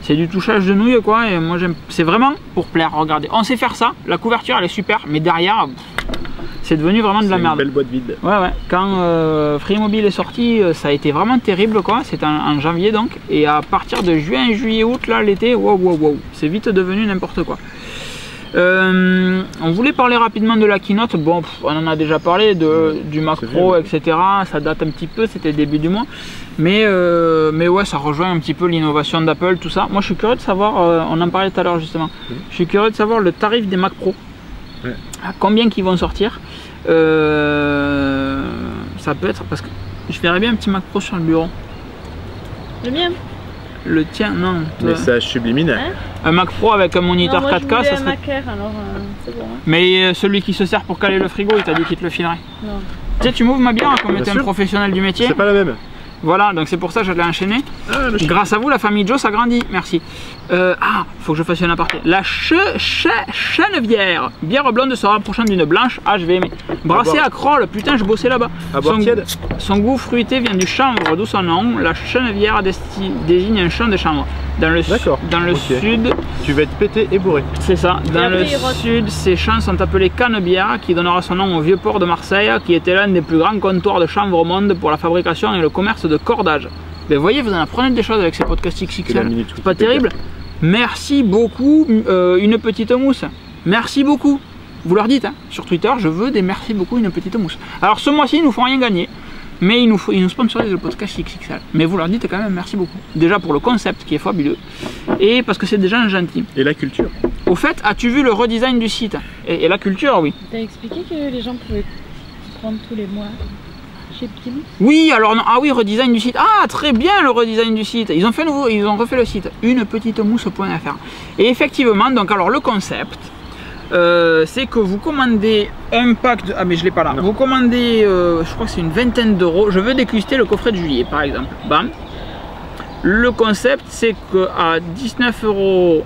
c'est du touchage de nouilles quoi, et moi j'aime, c'est vraiment pour plaire. Regardez, on sait faire ça, la couverture elle est super, mais derrière c'est devenu vraiment de la merde. Une belle boîte vide. Ouais, quand Free Mobile est sorti, ça a été vraiment terrible quoi, c'était en janvier donc, et à partir de juin, juillet, août là, l'été, wow, c'est vite devenu n'importe quoi. On voulait parler rapidement de la keynote, bon on en a déjà parlé, du Mac Pro etc, ça date un petit peu, c'était début du mois, mais ouais ça rejoint un petit peu l'innovation d'Apple, tout ça. Moi je suis curieux de savoir, on en parlait tout à l'heure justement, je suis curieux de savoir le tarif des Mac Pro, à combien qu'ils vont sortir, ça peut être, parce que je verrais bien un petit Mac Pro sur le bureau. Le mien? Le tien, non. Message subliminal. Hein? Un Mac Pro avec un moniteur non, moi, 4K, ça serait... Mac Air, alors c'est bon. Hein. Mais celui qui se sert pour caler le frigo, il t'a dit qu'il te le filerait. Non. Tu sais, tu m'ouvres ma bière comme étant un professionnel du métier. C'est pas la même. Voilà, donc c'est pour ça que je l'ai enchaîné. Grâce à vous, la famille Joe s'agrandit. Merci. Faut que je fasse une aparté. La Chenevière, bière blonde se rapprochant d'une blanche. Ah, je vais aimer. Brassée à Kroll, putain, je bossais là-bas. Son goût fruité vient du chanvre, d'où son nom. La Chenevière désigne un champ de chanvre. Dans le sud. Tu vas être pété et bourré. C'est ça. Dans le sud, ces champs sont appelés Canebière, qui donnera son nom au vieux port de Marseille, qui était l'un des plus grands comptoirs de chanvre au monde pour la fabrication et le commerce de cordage. Mais vous voyez, vous en apprenez des choses avec ces podcasts XXL. C'est pas terrible. Merci beaucoup, une petite mousse. Merci beaucoup. Vous leur dites, hein, sur Twitter, je veux des merci beaucoup, une petite mousse. Alors ce mois-ci, ils nous font rien gagner. Mais ils nous sponsorisent le podcast XXL. Mais vous leur dites quand même merci beaucoup. Déjà pour le concept qui est fabuleux. Et parce que c'est des gens gentils. Et la culture. Au fait, as-tu vu le redesign du site? Et la culture, oui. T'as expliqué que les gens pouvaient prendre tous les mois chez Petit. Oui, alors non, ah oui, redesign du site. Ah, très bien le redesign du site. Ils ont fait nouveau, ils ont refait le site. Unepetitemousse.fr. Et effectivement, donc alors le concept, c'est que vous commandez un pack de... Ah mais je l'ai pas là. Non. Vous commandez, je crois que c'est une vingtaine d'euros. Je veux déguster le coffret de juillet par exemple. Bam. Le concept c'est qu'à 19,99 €,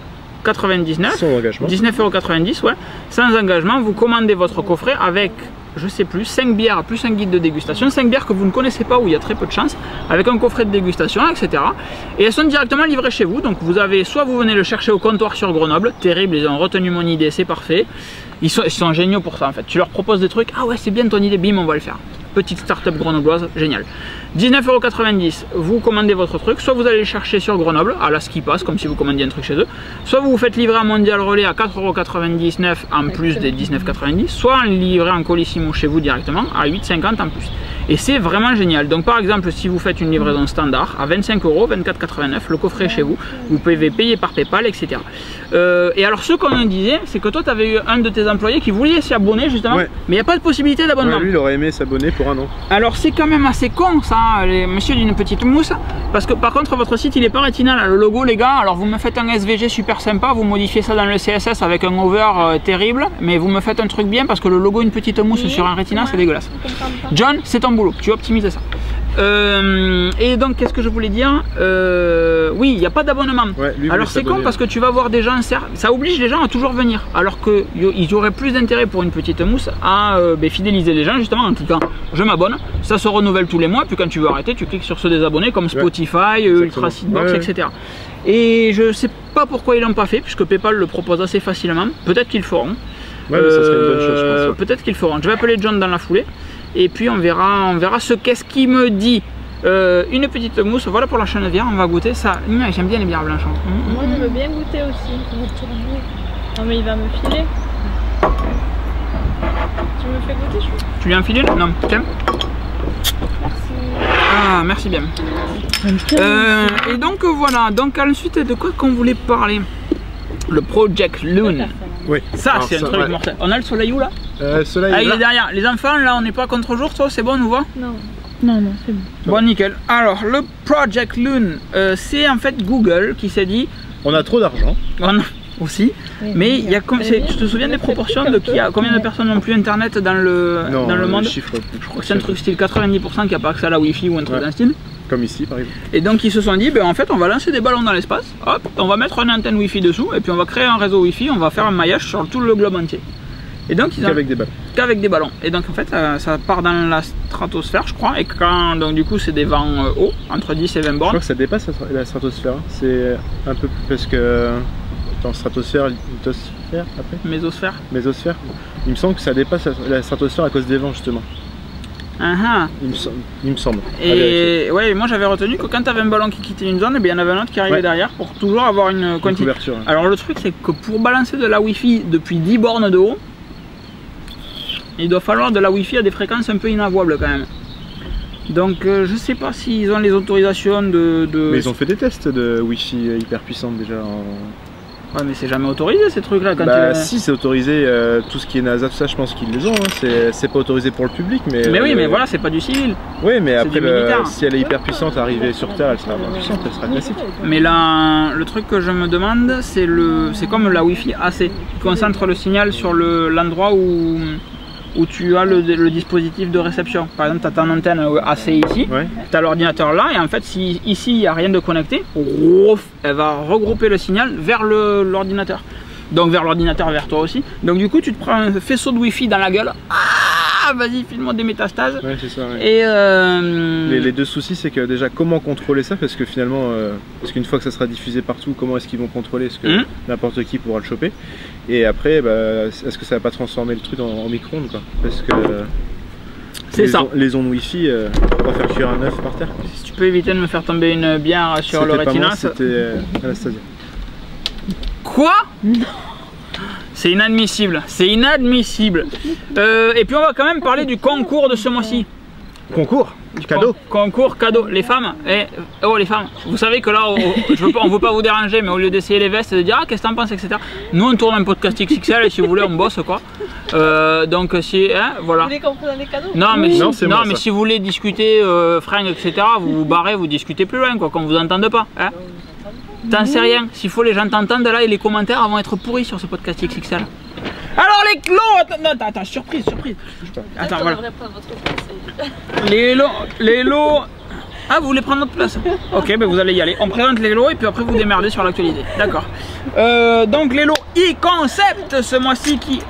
sans engagement. 19,90 €, ouais, sans engagement, vous commandez votre coffret avec, je sais plus, 5 bières plus un guide de dégustation, 5 bières que vous ne connaissez pas où il y a très peu de chance, avec un coffret de dégustation, etc. Et elles sont directement livrées chez vous, donc vous avez, soit vous venez le chercher au comptoir sur Grenoble, terrible, ils ont retenu mon idée, c'est parfait. Ils sont géniaux pour ça en fait. Tu leur proposes des trucs, ah ouais c'est bien ton idée, bim on va le faire. Petite start-up grenobloise, génial. 19,90 €, vous commandez votre truc, soit vous allez le chercher sur Grenoble, à la Ski Pass, comme si vous commandiez un truc chez eux, soit vous vous faites livrer à Mondial Relais à 4,99 € en plus des 19,90 €, soit livré en Colissimo chez vous directement à 8,50 € en plus. Et c'est vraiment génial. Donc par exemple, si vous faites une livraison standard à 25 €, 24,89 €, le coffret est chez vous, vous pouvez payer par PayPal, etc. Et alors ce qu'on nous disait, c'est que toi tu avais eu un de tes employés qui voulait s'y abonner justement, mais il n'y a pas de possibilité d'abonnement. Lui il aurait aimé s'abonner pour un an. Alors c'est quand même assez con ça, les monsieur d'une petite mousse, parce que par contre votre site il est pas rétinal, le logo les gars, alors vous me faites un SVG super sympa, vous modifiez ça dans le CSS avec un over terrible, mais vous me faites un truc bien parce que le logo une petite mousse sur un rétina c'est dégueulasse. John, c'est ton boulot, tu optimises ça. Et donc qu'est-ce que je voulais dire, oui il n'y a pas d'abonnement. Alors c'est con parce que tu vas voir des gens, ça oblige les gens à toujours venir, alors qu'ils auraient plus d'intérêt pour une petite mousse à fidéliser les gens justement en cliquant je m'abonne, ça se renouvelle tous les mois, puis quand tu veux arrêter tu cliques sur se désabonner comme Spotify, Ultra Seedbox, etc. Et je sais pas pourquoi ils l'ont pas fait puisque PayPal le propose assez facilement, peut-être qu'ils le feront. Ouais, ça serait une bonne chose, je pense. Peut-être qu'ils le feront. Je vais appeler John dans la foulée et puis on verra qu'est-ce qu'il me dit. Une petite mousse, voilà pour la Chenevière, on va goûter ça. J'aime bien les bières blanches. Moi je veux bien goûter aussi. Non mais il va me filer. Tu me fais goûter, je suis. Tu lui as enfilé là? Non, tiens. Merci. Ah, merci bien. Et donc voilà, donc ensuite de quoi qu'on voulait parler? Le Project Loon. Oui. Ça c'est un truc mortel. On a le soleil où là? Le soleil il est derrière. Les enfants là on n'est pas contre-jour, toi c'est bon, on nous voit? Non. Non, non, c'est bon. Bon, nickel. Alors, le Project Loon, c'est en fait Google qui s'est dit... On a trop d'argent. Aussi. Oui, mais il y a tu te souviens des proportions de combien de personnes n'ont plus internet dans le monde? Chiffre, je crois que c'est un truc style 90% qui n'a pas accès à la Wi-Fi ou un truc d'un style. Comme ici par exemple. Et donc ils se sont dit, ben, en fait on va lancer des ballons dans l'espace, hop, on va mettre une antenne Wi-Fi dessous et puis on va créer un réseau Wi-Fi, on va faire un maillage sur tout le globe entier. Et donc ils ont... Qu'avec des ballons. Qu'avec des ballons. Et donc en fait ça part dans la stratosphère je crois, et quand donc du coup c'est des vents hauts, entre 10 et 20 bornes. Je crois que ça dépasse la stratosphère, c'est un peu plus parce que... Dans stratosphère, lithosphère après Mésosphère. Mésosphère. Il me semble que ça dépasse la stratosphère à cause des vents justement. Il me semble. Et ouais, moi j'avais retenu que quand tu avais un ballon qui quittait une zone, il y en avait un autre qui arrivait derrière pour toujours avoir une couverture. Alors le truc c'est que pour balancer de la Wi-Fi depuis 10 bornes de haut, il doit falloir de la Wi-Fi à des fréquences un peu inavouables quand même. Donc je sais pas s'ils ont les autorisations de... Mais ils ont fait des tests de Wi-Fi hyper puissantes déjà. Ouais mais c'est jamais autorisé ces trucs là quand si c'est autorisé, tout ce qui est NASA, tout ça je pense qu'ils les ont, hein. C'est pas autorisé pour le public mais... oui mais voilà c'est pas du civil. Oui mais après si elle est hyper puissante, arrivée sur Terre elle sera puissante, elle sera classique. Mais là le truc que je me demande c'est comme la Wi-Fi AC, qui concentre le signal sur l'endroit où tu as le dispositif de réception. Par exemple, tu as ton antenne AC ici, tu as l'ordinateur là, et en fait, si ici il n'y a rien de connecté, elle va regrouper le signal vers l'ordinateur. Donc vers l'ordinateur, vers toi aussi. Donc du coup, tu te prends un faisceau de Wi-Fi dans la gueule. Ah, vas-y, file-moi des métastases. Ouais, c'est ça. Ouais. Et les deux soucis, c'est que déjà, comment contrôler ça? Parce que finalement, parce qu'une fois que ça sera diffusé partout, comment est-ce qu'ils vont contrôler? Est-ce que n'importe qui pourra le choper? Et après, est-ce que ça va pas transformer le truc en micro-ondes, quoi? Parce que les ondes Wi-Fi, on va faire cuire un œuf par terre. Si tu peux éviter de me faire tomber une bière sur le rétina. C'était Anastasia. Quoi? Non. C'est inadmissible, c'est inadmissible. Et puis on va quand même parler du concours de ce mois-ci. Concours? Cadeau? Concours cadeau. Les femmes, oh les femmes, vous savez que là, on ne veut pas vous déranger, mais au lieu d'essayer les vestes et de dire qu'est-ce que t'en penses, etc. Nous on tourne un podcast XXL et si vous voulez on bosse quoi. Donc si, voilà. Vous voulez qu'on prenne des cadeaux? Non mais, si vous voulez discuter fringues, etc. Vous vous barrez, vous discutez plus loin quoi, qu'on vous entende pas. T'en sais rien, s'il faut les gens t'entendent là et les commentaires vont être pourris sur ce podcast XXL. Alors les lots, attends, surprise. Attends, voilà. Les lots. Ah, vous voulez prendre notre place? Ok, ben vous allez y aller. On présente les lots et puis après vous démerdez sur l'actualité. D'accord. Donc les lots e-concept ce mois-ci qui...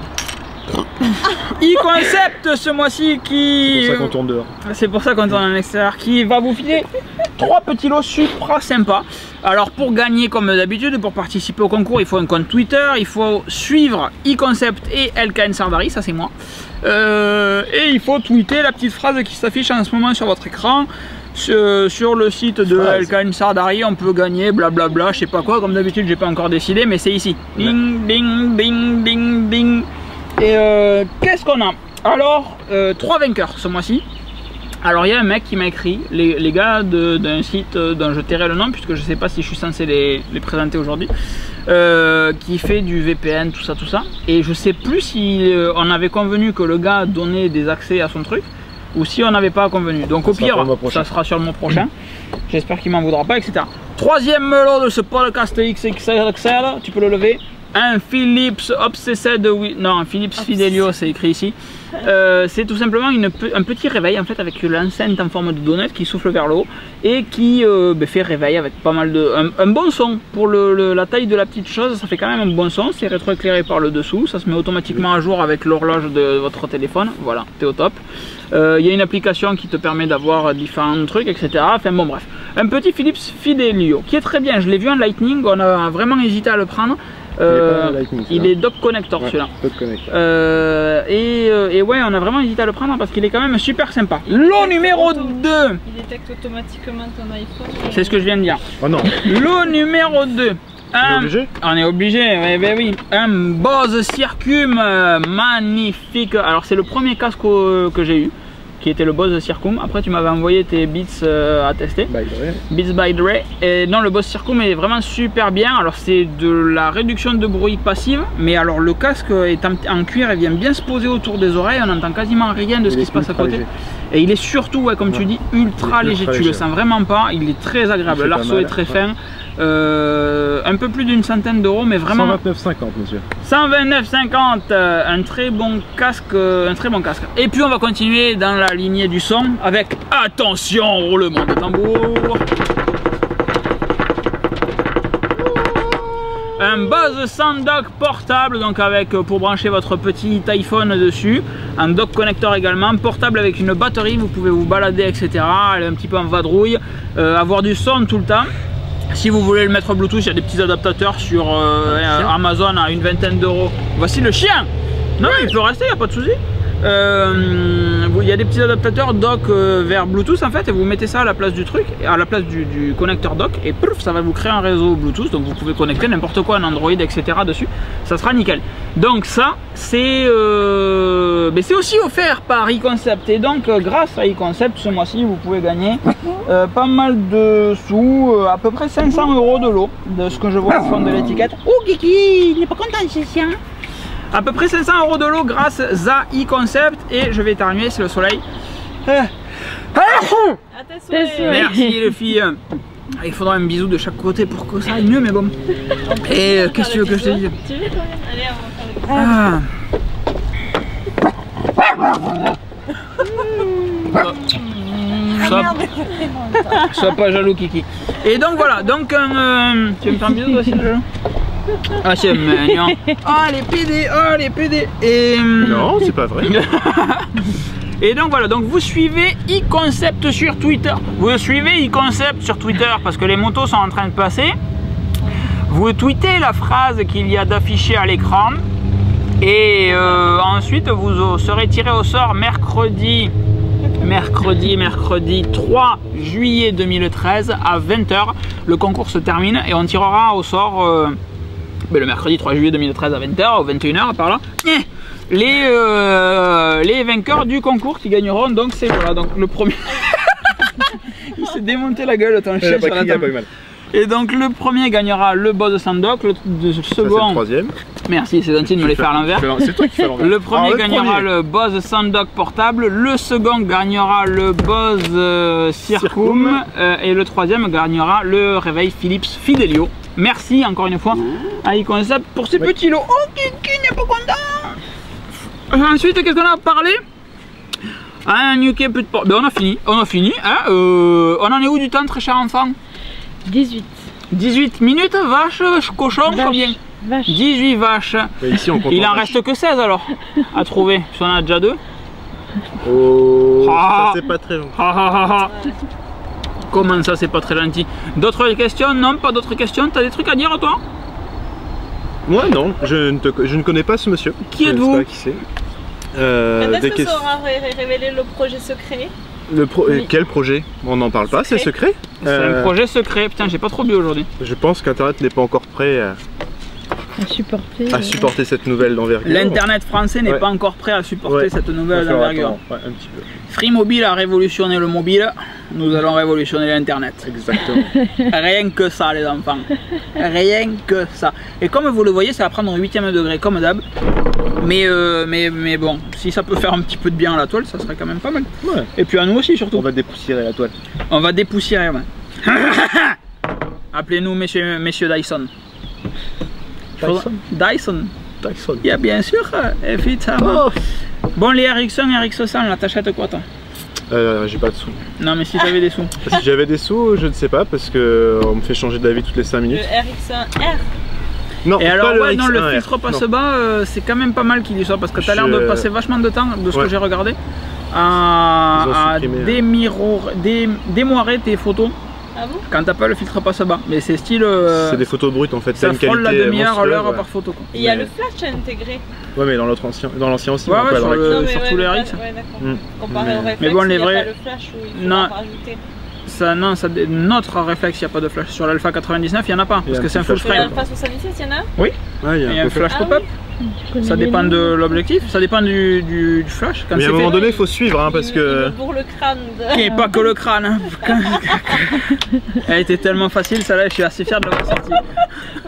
E-Concept ce mois-ci qui... C'est pour ça qu'on tourne dehors. C'est pour ça qu'on tourne en extérieur, qui va vous filer 3 petits lots super sympas. Alors pour gagner comme d'habitude, pour participer au concours, il faut un compte Twitter, il faut suivre E-Concept et LKN Sardari, ça c'est moi. Et il faut tweeter la petite phrase qui s'affiche en ce moment sur votre écran. Sur le site de LKN Sardari, on peut gagner blablabla, je sais pas quoi, comme d'habitude j'ai pas encore décidé, mais c'est ici. Ding, ding, ding, ding, ding. Et qu'est-ce qu'on a? Alors, 3 vainqueurs ce mois-ci. Alors il y a un mec qui m'a écrit, les gars d'un site dont je tairai le nom puisque je sais pas si je suis censé les présenter aujourd'hui, qui fait du VPN, tout ça, et je sais plus si on avait convenu que le gars donnait des accès à son truc, ou si on n'avait pas convenu. Donc au pire, ça sera sur le mois prochain. J'espère qu'il m'en voudra pas, etc. Troisième lot de ce podcast XXL, tu peux le lever. Un Philips Obsessed, non, un Philips Fidelio, c'est écrit ici. C'est tout simplement un petit réveil en fait avec l'enceinte en forme de donut qui souffle vers le haut et qui fait réveil avec pas mal de... un bon son pour la taille de la petite chose, ça fait quand même un bon son, c'est rétroéclairé par le dessous, ça se met automatiquement à jour avec l'horloge de votre téléphone, voilà, t'es au top. Il y a une application qui te permet d'avoir différents trucs, etc. Enfin bon bref, un petit Philips Fidelio qui est très bien, je l'ai vu en Lightning, on a vraiment hésité à le prendre. Il est dock connector celui-là. Et ouais, on a vraiment hésité à le prendre parce qu'il est quand même super sympa. Lot numéro 2. Il détecte automatiquement ton iPhone. C'est ce que je viens de dire. Oh non. Lot numéro 2. On est obligé, ouais, ben oui. Un Bose Circum magnifique. Alors c'est le premier casque que j'ai eu, qui était le Bose Circum. Après tu m'avais envoyé tes Beats à tester. Beats by Dre. Et non, le Bose Circum est vraiment super bien. Alors c'est de la réduction de bruit passive, mais alors le casque est en cuir et vient bien se poser autour des oreilles. On n'entend quasiment rien de ce qui se passe à côté. Léger. Et il est surtout, ouais, comme tu dis, ultra léger. Tu le sens vraiment pas. Il est très agréable. L'arceau est très fin. Un peu plus d'une centaine d'euros, mais vraiment 129,50 monsieur. 129,50, un très bon casque, Et puis on va continuer dans la lignée du son avec, attention, roulement de tambour, un Bose Sounddock portable, donc avec pour brancher votre petit iPhone dessus, un dock connector également, portable avec une batterie, vous pouvez vous balader, etc. Aller un petit peu en vadrouille, avoir du son tout le temps. Si vous voulez le mettre Bluetooth, il y a des petits adaptateurs sur Amazon à une vingtaine d'euros. Voici le chien. Non, il peut rester, il n'y a pas de souci. Il y a des petits adaptateurs dock vers Bluetooth en fait, et vous mettez ça à la place du truc, à la place du connecteur dock, et pouf, ça va vous créer un réseau Bluetooth, donc vous pouvez connecter n'importe quoi, un Android, etc. dessus, ça sera nickel. Donc ça, c'est aussi offert par E-Concept, et donc grâce à E-Concept, ce mois-ci, vous pouvez gagner pas mal de sous, à peu près 500 euros de lot, de ce que je vois au fond de l'étiquette. Oh Kiki, il n'est pas content ce chien. À peu près 500 euros de lot grâce à E-Concept, et je vais éternuer, c'est le soleil. Merci les filles. Il faudra un bisou de chaque côté pour que ça aille mieux, mais bon. Et qu'est-ce que tu veux que je te dise? Allez, on va faire le Sois pas jaloux Kiki. Et donc voilà, donc tu veux me faire un bisou toi aussi jaloux? Ah c'est mignon. Ah les PD, oh les PD. Et non, c'est pas vrai. Et donc voilà, donc vous suivez E-Concept sur Twitter. Vous suivez E-Concept sur Twitter parce que les motos sont en train de passer. Vous tweetez la phrase qu'il y a d'affichée à l'écran. Et ensuite vous serez tiré au sort mercredi 3 juillet 2013 à 20 h. Le concours se termine et on tirera au sort le mercredi 3 juillet 2013 à 20 h, ou 21 h par là, les vainqueurs du concours qui gagneront. Donc c'est voilà, donc le premier il s'est démonté la gueule ton chien sur la table. Et donc le premier gagnera le Bose Sounddock, le second... le troisième. Merci, c'est gentil de me les faire à l'envers. C'est toi qui fais l'envers. Le premier gagnera le Bose Sounddock portable, le second gagnera le Bose Circum, et le troisième gagnera le réveil Philips Fidelio. Merci encore une fois à E-Concept pour ces petits lots. Oh, Kiki n'est pas content. Ensuite, qu'est-ce qu'on a parlé? Un UK plus de port. Ben on a fini, hein. On en est où du temps, très cher enfant? 18. 18 minutes, vache, cochon, combien? vaches. 18 vaches. Mais ici, on compte Il en vaches. reste que 16 alors à trouver. Parce qu'on en a déjà 2. Oh, Ah. ça c'est pas très gentil. Comment ça, c'est pas très gentil? D'autres questions? Non, pas d'autres questions. T'as des trucs à dire toi? Moi non, je ne connais pas ce monsieur. Qui Je ne êtes-vous? sais pas qui c'est. Quand est-ce des que questions- sera révélé le projet secret? Quel projet? On n'en parle pas, c'est secret. C'est un projet secret. Putain, j'ai pas trop bu aujourd'hui. Je pense qu'Internet n'est pas encore prêt À à supporter cette nouvelle d'envergure. L'internet français n'est Ouais. pas encore prêt à supporter Ouais. cette Va nouvelle falloir envergure. attendre. Ouais, un petit peu. Free Mobile a révolutionné le mobile. Nous allons révolutionner l'internet. Exactement. Rien que ça, les enfants. Rien que ça. Et comme vous le voyez, ça va prendre un 8e degré comme d'hab. Mais bon, si ça peut faire un petit peu de bien à la toile, ça serait quand même pas mal. Ouais. Et puis à nous aussi, surtout. On va dépoussiérer la toile. On va dépoussiérer. Ouais. Appelez-nous messieurs Dyson. Dyson. Dyson. Dyson. Yeah, bien sûr, évidemment. Oh. Bon, les RX1 et RX100, là, t'achètes quoi, toi? J'ai pas de sous. Non, mais si t'avais des sous. Si j'avais des sous, je ne sais pas parce que on me fait changer d'avis toutes les 5 Le minutes. RX1R. Non, Et alors, pas ouais, le non, le RX1R. filtre passe Non. bas, c'est quand même pas mal qu'il y soit parce que t'as l'air de passer vachement de temps, de ce que Ouais. j'ai regardé, Ils ont à supprimé, démoirer tes photos Ah bon? quand t'as pas le filtre passe bas. Mais c'est style. C'est des photos brutes en fait. Ça T'as une frôle la qualité demi-heure à monstrueuse, l'heure ouais. par photo. Quoi. Et il y a Mais- le flash intégré. Ouais, mais dans l'ancien aussi. Ouais, mais ouais, pas sur dans le- l'actuel. sur tous les RX. Ouais, d'accord. Mm. Comparé au réflexe, Mais bon, les il y a vrais- pas le flash où il faut Non. en rajouter. Ça, non, ça, notre réflexe, il n'y a pas de flash. Sur l'Alpha 99, il n'y en a pas Il y a parce un que c'est un petit full flash. Sur frame. l'Alpha 77, il y en a un? Ouais, il Il y a un peu flash Ah pop-up. Ça dépend de l'objectif, ça dépend du flash. Quand Mais à c'est un moment fait. donné, il faut suivre hein, parce Il que. me bourre le crâne de... Et pas que le crâne. Hein. Elle était tellement facile, celle-là, je suis assez fier de l'avoir sortie.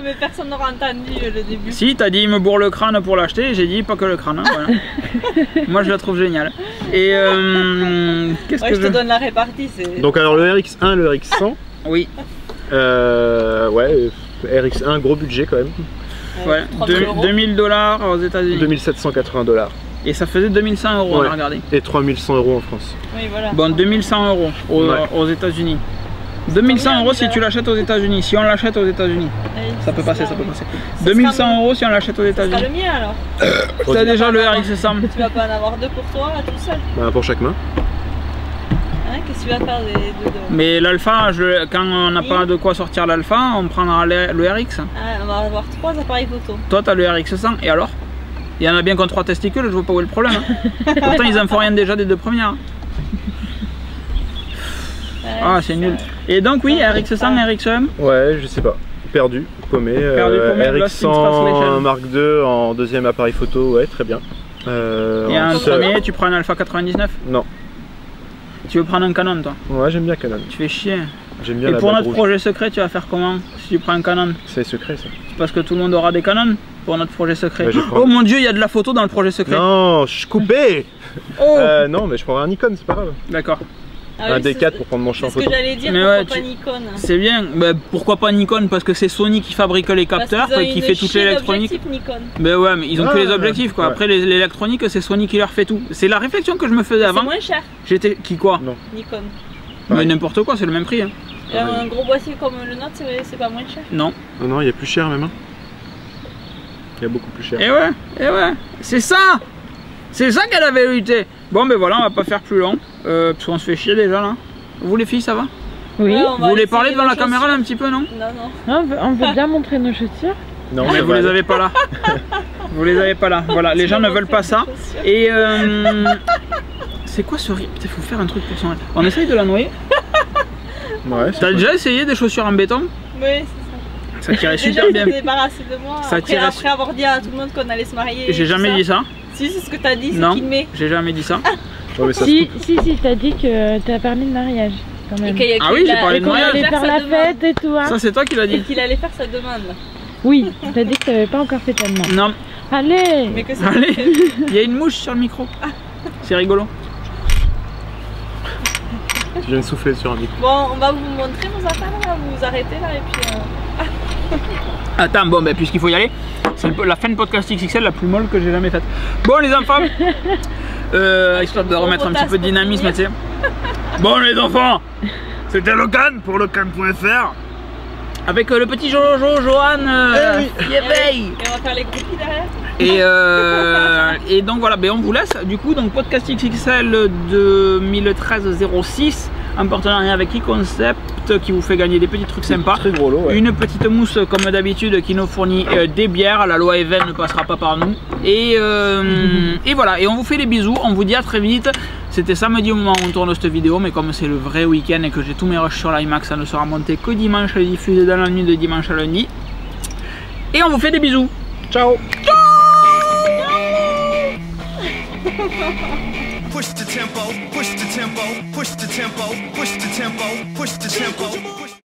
Mais personne n'aura entendu le début. Si, t'as dit il me bourre le crâne pour l'acheter, j'ai dit pas que le crâne. Hein, voilà. Moi, je la trouve géniale. Et qu'est-ce Ouais, que je te donne la répartie, c'est... Donc, alors le RX1, le RX100. Oui, Ouais, RX1, gros budget quand même. ouais. 3000 euros. 2000 $ aux États-Unis. 2780 $. Et ça faisait 2100 € on Ouais. a regardé. Et 3100 € en France. Oui, voilà. Bon, 2100 € aux États-Unis. 2100 € si tu l'achètes aux États-Unis. Si on l'achète aux États-Unis, Allez, ça peut sera- passer, ça peut passer. ça 2100 € si on l'achète aux Ça sera le États-Unis. mien alors. T'as déjà le RX100. Tu vas pas en avoir deux pour toi, tout seul. Bah, pour chaque main. Hein, qu'est-ce que tu vas faire des deux de... Mais l'Alpha, quand on n'a pas de quoi sortir l'Alpha, on prendra le RX. Ah, on va avoir 3 appareils photo. Toi, t'as le RX100 et alors? Il y en a bien qui ont 3 testicules, je vois pas où est le problème. Hein. Pourtant, ils en font rien déjà des deux premières. Ah, c'est nul. Et donc, oui, RX100, RX1. Ouais, je sais pas. Perdu, paumé. Paumé, Lost in Translation. RX100 Mark II en deuxième appareil photo, ouais, très bien. Et un en seul- premier, tu prends un Alpha 99. Non. Tu veux prendre un Canon, toi? Ouais, j'aime bien Canon. Tu fais chier. J'aime bien Et la pour bague notre rouge. projet secret, tu vas faire comment si tu prends un Canon? C'est secret ça. Parce que tout le monde aura des Canons pour notre projet secret. Ouais, je vais prendre- Oh mon dieu, il y a de la photo dans le projet secret. Non, je suis coupé. Oh Non, mais je prendrai un Nikon, c'est pas grave. D'accord. Ah Un oui, D4 pour prendre mon champ c'est ce photo. que j'allais dire, Mais pourquoi ouais, pas tu- Nikon? C'est bien. Bah, pourquoi pas Nikon? Parce que c'est Sony qui fabrique les capteurs Parce et qu'ils ont qui une fait toute chier l'électronique. d'objectifs Nikon. Ben ouais, mais ils ont que Ah, les objectifs quoi. ouais. Après l'électronique, c'est Sony qui leur fait tout. C'est la réflexion que je me faisais C'est avant. moins cher, J'étais qui quoi? Non. Nikon. Mais n'importe quoi, c'est le même prix. Hein. Et un gros boîtier comme le nôtre, c'est pas moins cher. Non. Non, non, il y a plus cher même. Hein. Il y a beaucoup plus cher. Et ouais. C'est ça. C'est ça qu'est la vérité. Bon ben voilà, on va pas faire plus long. Parce qu'on se fait chier déjà là. Vous les filles, ça va? Oui. Ouais, on Vous va voulez essayer parler devant nos la caméra là un petit peu, non? Non, non. On veut bien montrer nos chaussures. Non, Mais ça vous va les aller. avez pas là. Vous les avez pas là. Voilà, les gens ne veulent pas ça. Et c'est quoi ce rire? Putain, faut faire un truc pour ça. On essaye de la noyer. Ouais, c'est T'as cool. déjà essayé des chaussures en béton? Oui, c'est ça. Ça tirait Déjà, super ils bien. s'étaient débarrassés de moi. Ça après, tirait après avoir dit à tout le monde qu'on allait se marier. J'ai jamais dit ça. Si, c'est ce que t'as dit, c'est Non, filmé. j'ai jamais dit ça. Ouais, mais ça se Si, coupe. si, t'as dit que t'as permis de mariage. Quand Et même. qu'il y a Ah oui, j'ai parlé Et de qu'on mariage. allait faire la fête et tout. Hein. Ça, c'est toi qui l'as Et dit. qu'il allait faire sa demande. Oui, t'as dit que t'avais pas encore fait ta demande. Non. Allez. Mais que c'est Allez, il y a une mouche sur le micro. C'est rigolo. Tu viens de souffler sur un micro. Bon, on va vous montrer nos affaires là, vous vous arrêtez là et puis. Attends, bon, ben, puisqu'il faut y aller, c'est la fin de podcast XXL la plus molle que j'ai jamais faite. Bon, les enfants, histoire de remettre un petit peu de dynamisme, tu sais. Bon, les enfants, c'était le Cannes pour le Cannes.fr. Avec le petit Jojo, Johan, Et on va faire les groupies derrière. et donc voilà, ben on vous laisse. Du coup, donc podcast XXL 2013-06 en partenariat avec e-Concept qui vous fait gagner des petits trucs sympas. Très gros lot, ouais. Une petite mousse comme d'habitude qui nous fournit des bières. La loi Even ne passera pas par nous. Et voilà, et on vous fait des bisous. On vous dit à très vite. C'était samedi au moment où on tourne cette vidéo, mais comme c'est le vrai week-end et que j'ai tous mes rushs sur l'IMAX, ça ne sera monté que dimanche et diffusé dans la nuit de dimanche à lundi. Et on vous fait des bisous. Ciao. Push the tempo, push the tempo, push the tempo, push the tempo, push the tempo.